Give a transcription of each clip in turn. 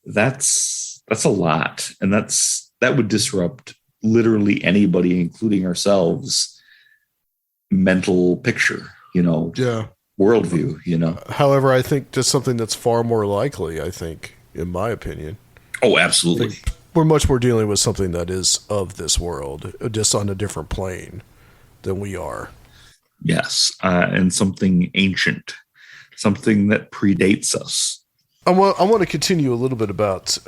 that's a lot. And that would disrupt literally anybody, including ourselves, mental picture, Yeah. worldview, However, I think just something that's far more likely, I think, in my opinion. Oh, I absolutely. think we're much more dealing with something that is of this world, just on a different plane than we are. Yes. And something ancient, something that predates us. I want to continue a little bit about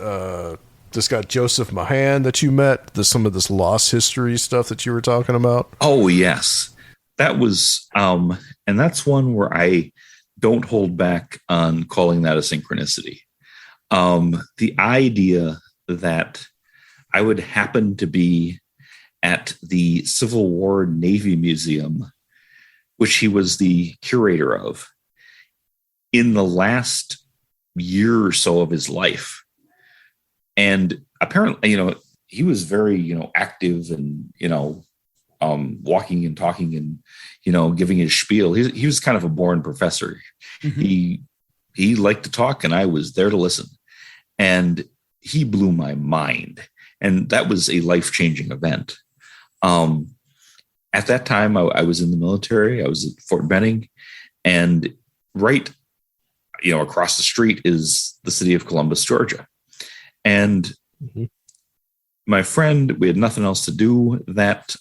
this guy, Joseph Mahan, that you met, some of this lost history stuff that you were talking about. Oh, yes. That was, and that's one where I don't hold back on calling that a synchronicity. The idea that I would happen to be at the Civil War Navy Museum, which he was the curator of, in the last year or so of his life. And apparently, he was very, active and, walking and talking and, giving his spiel. He was kind of a born professor. Mm-hmm. He liked to talk, and I was there to listen. And he blew my mind. And that was a life-changing event. At that time, I was in the military. I was at Fort Benning, and right, across the street is the city of Columbus, Georgia. And mm-hmm. My friend, we had nothing else to do that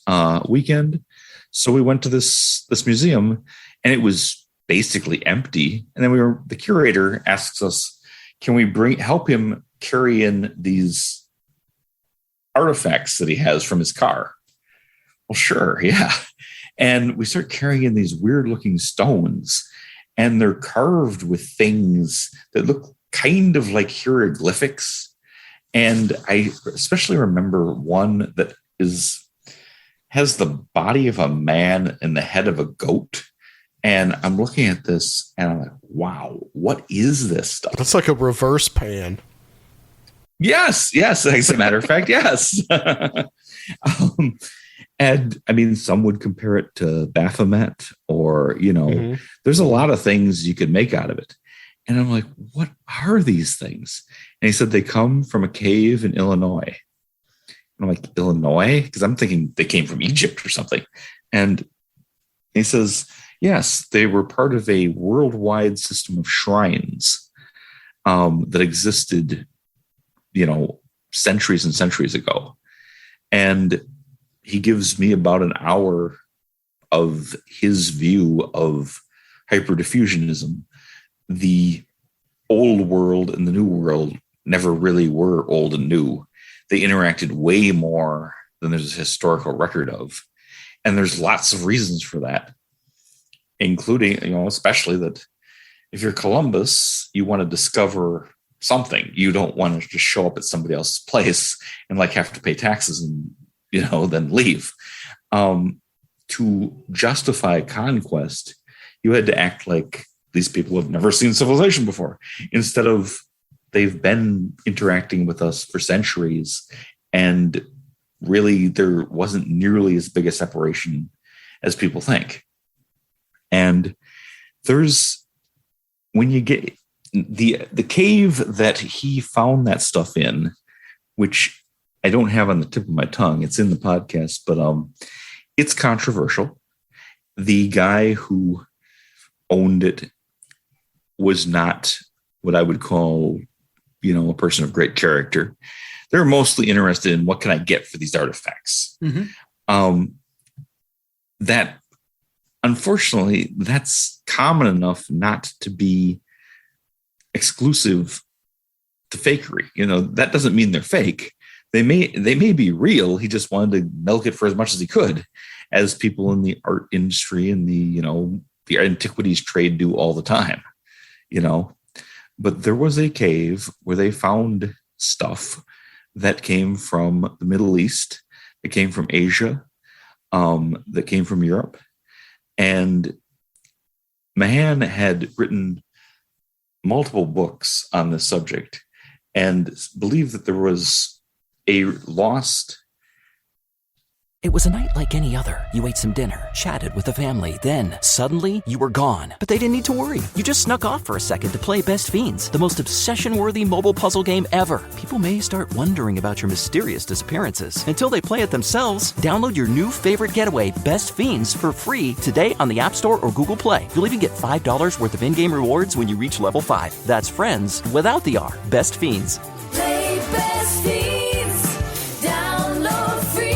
weekend, so we went to this museum, and it was basically empty. And then the curator asks us, can we help him carry in these artifacts that he has from his car? Well, sure, yeah. And we start carrying in these weird looking stones, and they're carved with things that look kind of like hieroglyphics. And I especially remember one that has the body of a man and the head of a goat. And I'm looking at this and I'm like, wow, what is this stuff? That's like a reverse pan. Yes. As a matter of fact, yes. And I mean, some would compare it to Baphomet, or, mm-hmm. There's a lot of things you could make out of it. And I'm like, what are these things? And he said, they come from a cave in Illinois. And I'm like, Illinois? Because I'm thinking they came from Egypt or something. And he says, yes, they were part of a worldwide system of shrines that existed, centuries and centuries ago. And he gives me about an hour of his view of hyperdiffusionism. The old world and the new world never really were old and new. They interacted way more than there's a historical record of. And there's lots of reasons for that, including, especially that if you're Columbus, you want to discover something. You don't want to just show up at somebody else's place and have to pay taxes and, then leave. To justify conquest, you had to act like these people have never seen civilization before, instead of they've been interacting with us for centuries, and really there wasn't nearly as big a separation as people think. And when you get the cave that he found that stuff in, which I don't have on the tip of my tongue, it's in the podcast, but it's controversial. The guy who owned it was not what I would call, a person of great character. They're mostly interested in what can I get for these artifacts. Mm-hmm. That, unfortunately, that's common enough not to be exclusive to fakery. That doesn't mean they're fake. They may be real. He just wanted to milk it for as much as he could, as people in the art industry and the antiquities trade do all the time. But there was a cave where they found stuff that came from the Middle East, that came from Asia, that came from Europe. And Mahan had written multiple books on this subject and believed that there was a lost It was a night like any other. You ate some dinner, chatted with the family, then suddenly you were gone. But they didn't need to worry. You just snuck off for a second to play Best Fiends, the most obsession-worthy mobile puzzle game ever. People may start wondering about your mysterious disappearances. Until they play it themselves, download your new favorite getaway, Best Fiends, for free today on the App Store or Google Play. You'll even get $5 worth of in-game rewards when you reach level 5. That's friends without the R. Best Fiends. Play Best Fiends. Download free.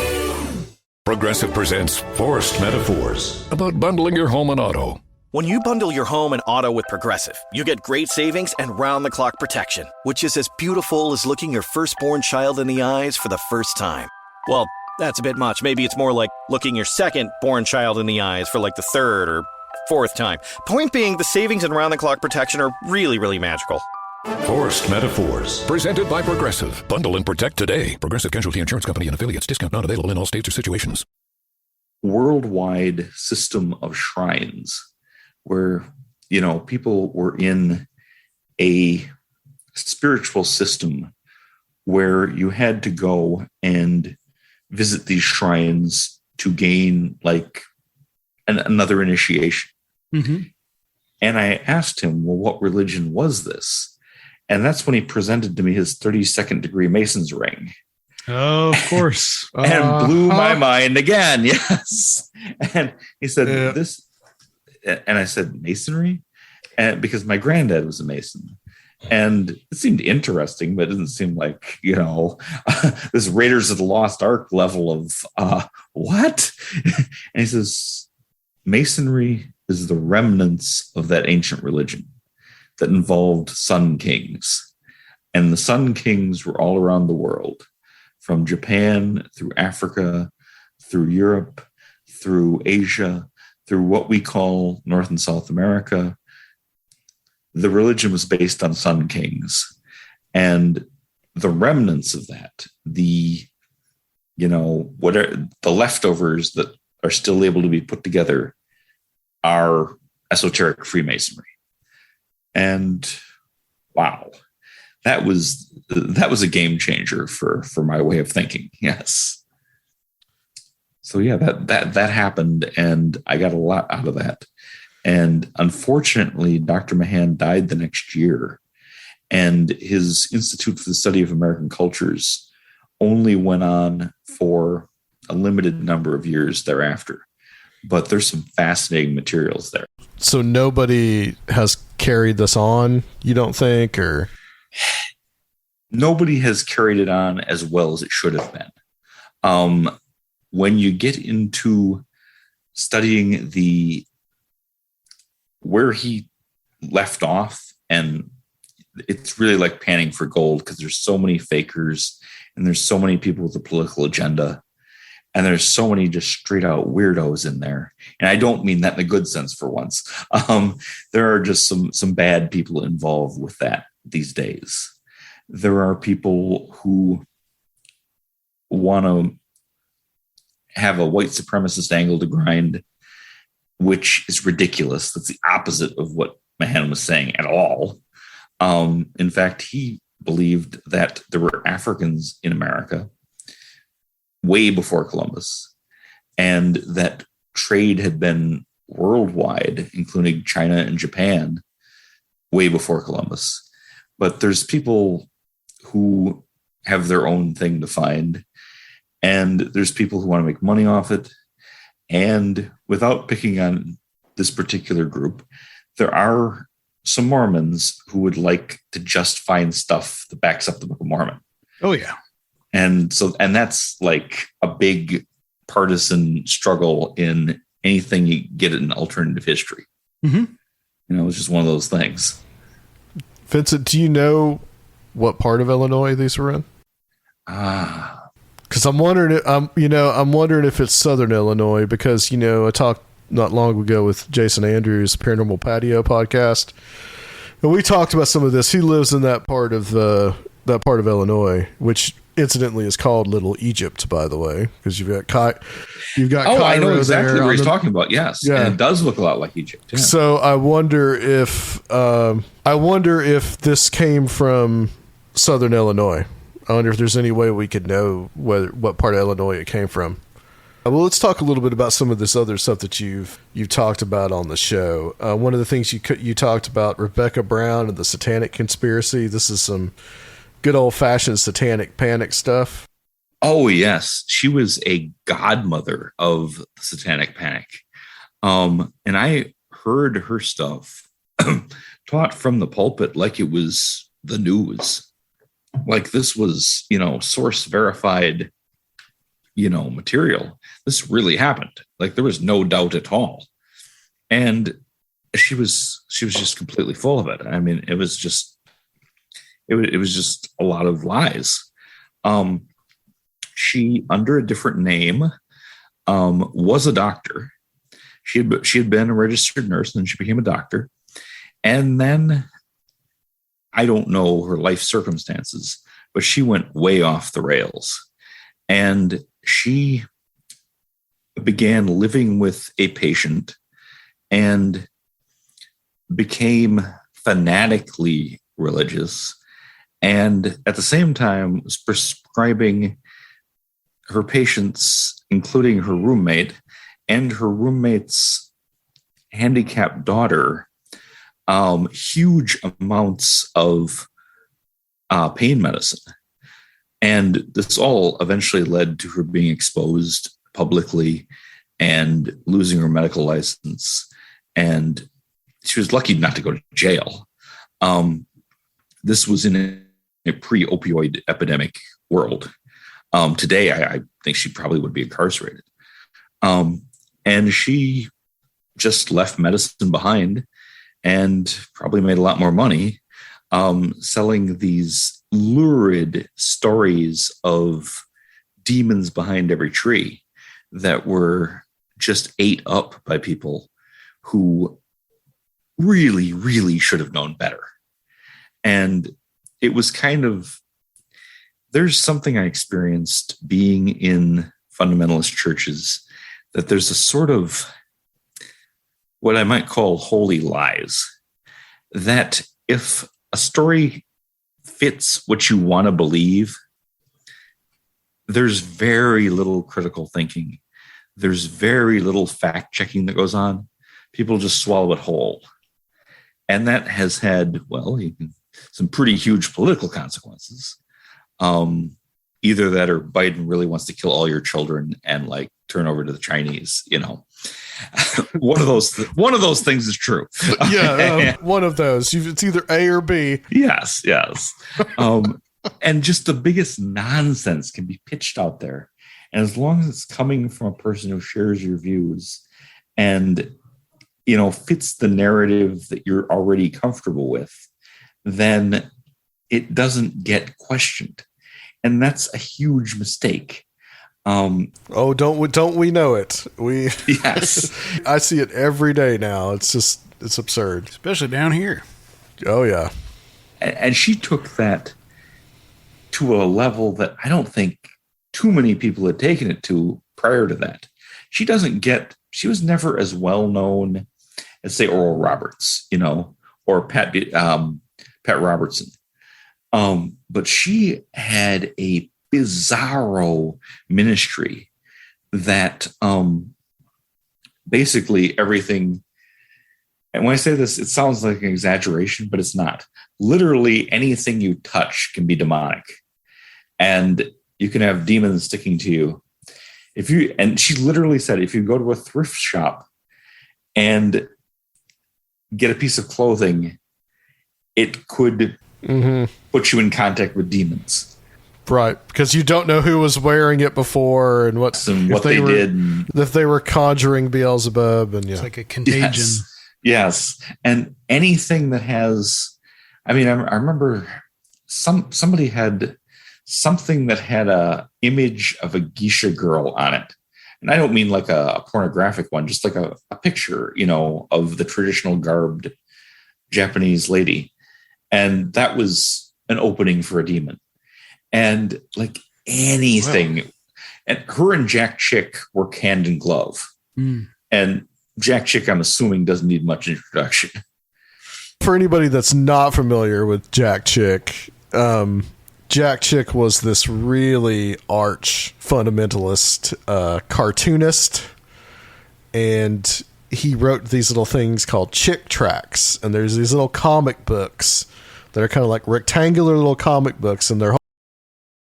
Progressive presents Forced Metaphors about bundling your home and auto. When you bundle your home and auto with Progressive, you get great savings and round-the-clock protection, which is as beautiful as looking your firstborn child in the eyes for the first time. Well, that's a bit much. Maybe it's more like looking your second-born child in the eyes for like the third or fourth time. Point being, the savings and round-the-clock protection are really, really magical. Forced Metaphors, presented by Progressive. Bundle and protect today. Progressive Casualty Insurance Company and affiliates. Discount not available in all states or situations. Worldwide system of shrines where, people were in a spiritual system where you had to go and visit these shrines to gain like another initiation. Mm-hmm. And I asked him, well, what religion was this? And that's when he presented to me his 32nd degree Mason's ring. Oh, of course. And blew my mind again. Yes. And he said, this, and I said, Masonry? And because my granddad was a Mason. And it seemed interesting, but it didn't seem like, this Raiders of the Lost Ark level of what? And he says, Masonry is the remnants of that ancient religion that involved sun kings. And the sun kings were all around the world, from Japan through Africa, through Europe, through Asia, through what we call North and South America. The religion was based on sun kings. And the remnants of that, what are the leftovers that are still able to be put together, are esoteric Freemasonry. And wow, that was a game changer for my way of thinking. Yes. So yeah, that happened, and I got a lot out of that. And unfortunately, Dr. Mahan died the next year, and his Institute for the Study of American Cultures only went on for a limited number of years thereafter. But there's some fascinating materials there. So nobody has carried this on, you don't think, or? Nobody has carried it on as well as it should have been. When you get into studying where he left off, and it's really like panning for gold, because there's so many fakers and there's so many people with a political agenda. And there's so many just straight out weirdos in there. And I don't mean that in a good sense for once. There are just some bad people involved with that these days. There are people who want to have a white supremacist angle to grind, which is ridiculous. That's the opposite of what Mahan was saying at all. In fact, he believed that there were Africans in America way before Columbus, and that trade had been worldwide, including China and Japan, way before Columbus. But there's people who have their own thing to find, and there's people who want to make money off it. And without picking on this particular group, there are some Mormons who would like to just find stuff that backs up the Book of Mormon. Oh, yeah. And that's like a big partisan struggle in anything you get in alternative history. Mm-hmm. It's just one of those things. Vincent, do you know what part of Illinois these were in? Because I'm wondering, I'm wondering if it's Southern Illinois, because I talked not long ago with Jason Andrews, Paranormal Patio podcast, and we talked about some of this. He lives in that part of Illinois, which incidentally is called Little Egypt, by the way, because you've got Cairo. I know exactly what he's talking about. Yes, yeah. And it does look a lot like Egypt. Yeah. So I wonder if this came from Southern Illinois. I wonder if there's any way we could know what part of Illinois it came from. Well, let's talk a little bit about some of this other stuff that you've talked about on the show. One of the things you talked about, Rebecca Brown and the Satanic Conspiracy. This is some good old-fashioned satanic panic stuff. Oh, yes. She was a godmother of the Satanic Panic. And I heard her stuff taught from the pulpit like it was the news. Like this was, source verified, material. This really happened. Like there was no doubt at all. And she was just completely full of it. I mean, it was just a lot of lies. She, under a different name, was a doctor. She had been a registered nurse, and then she became a doctor. And then I don't know her life circumstances, but she went way off the rails. And she began living with a patient and became fanatically religious, and at the same time was prescribing her patients, including her roommate and her roommate's handicapped daughter, huge amounts of pain medicine. And this all eventually led to her being exposed publicly and losing her medical license. And she was lucky not to go to jail. This was in a pre-opioid epidemic world. Today, I think she probably would be incarcerated. And she just left medicine behind and probably made a lot more money selling these lurid stories of demons behind every tree that were just ate up by people who really, really should have known better. And it was there's something I experienced being in fundamentalist churches, that there's a sort of what I might call holy lies, that if a story fits what you want to believe, there's very little critical thinking. There's very little fact checking that goes on. People just swallow it whole. And that has had, some pretty huge political consequences. Either that or Biden really wants to kill all your children and turn over to the Chinese, one of those things is true. One of those. It's either A or B. Yes. And just the biggest nonsense can be pitched out there. And as long as it's coming from a person who shares your views and, fits the narrative that you're already comfortable with, then it doesn't get questioned. And that's a huge mistake. Don't we know it? Yes. I see it every day now. It's absurd. Especially down here. Oh, yeah. And she took that to a level that I don't think too many people had taken it to prior to that. She was never as well known as, say, Oral Roberts, or Pat Robertson. But she had a bizarro ministry that basically everything, and when I say this, it sounds like an exaggeration, but it's not. Literally anything you touch can be demonic. And you can have demons sticking to you. And she literally said, if you go to a thrift shop and get a piece of clothing, it could put you in contact with demons. Right, because you don't know who was wearing it before and what they did. If they were conjuring Beelzebub. And it's like a contagion. Yes. And anything that has, I remember somebody had something that had a image of a geisha girl on it. And I don't mean like a pornographic one, just like a picture, of the traditional garbed Japanese lady. And that was an opening for a demon. And anything. Wow. And her and Jack Chick work hand in glove. And Jack Chick, I'm assuming, doesn't need much introduction. For anybody that's not familiar with Jack Chick, Jack Chick was this really arch fundamentalist cartoonist, and he wrote these little things called Chick Tracks, and there's these little comic books that are kind of like rectangular little comic books, and they're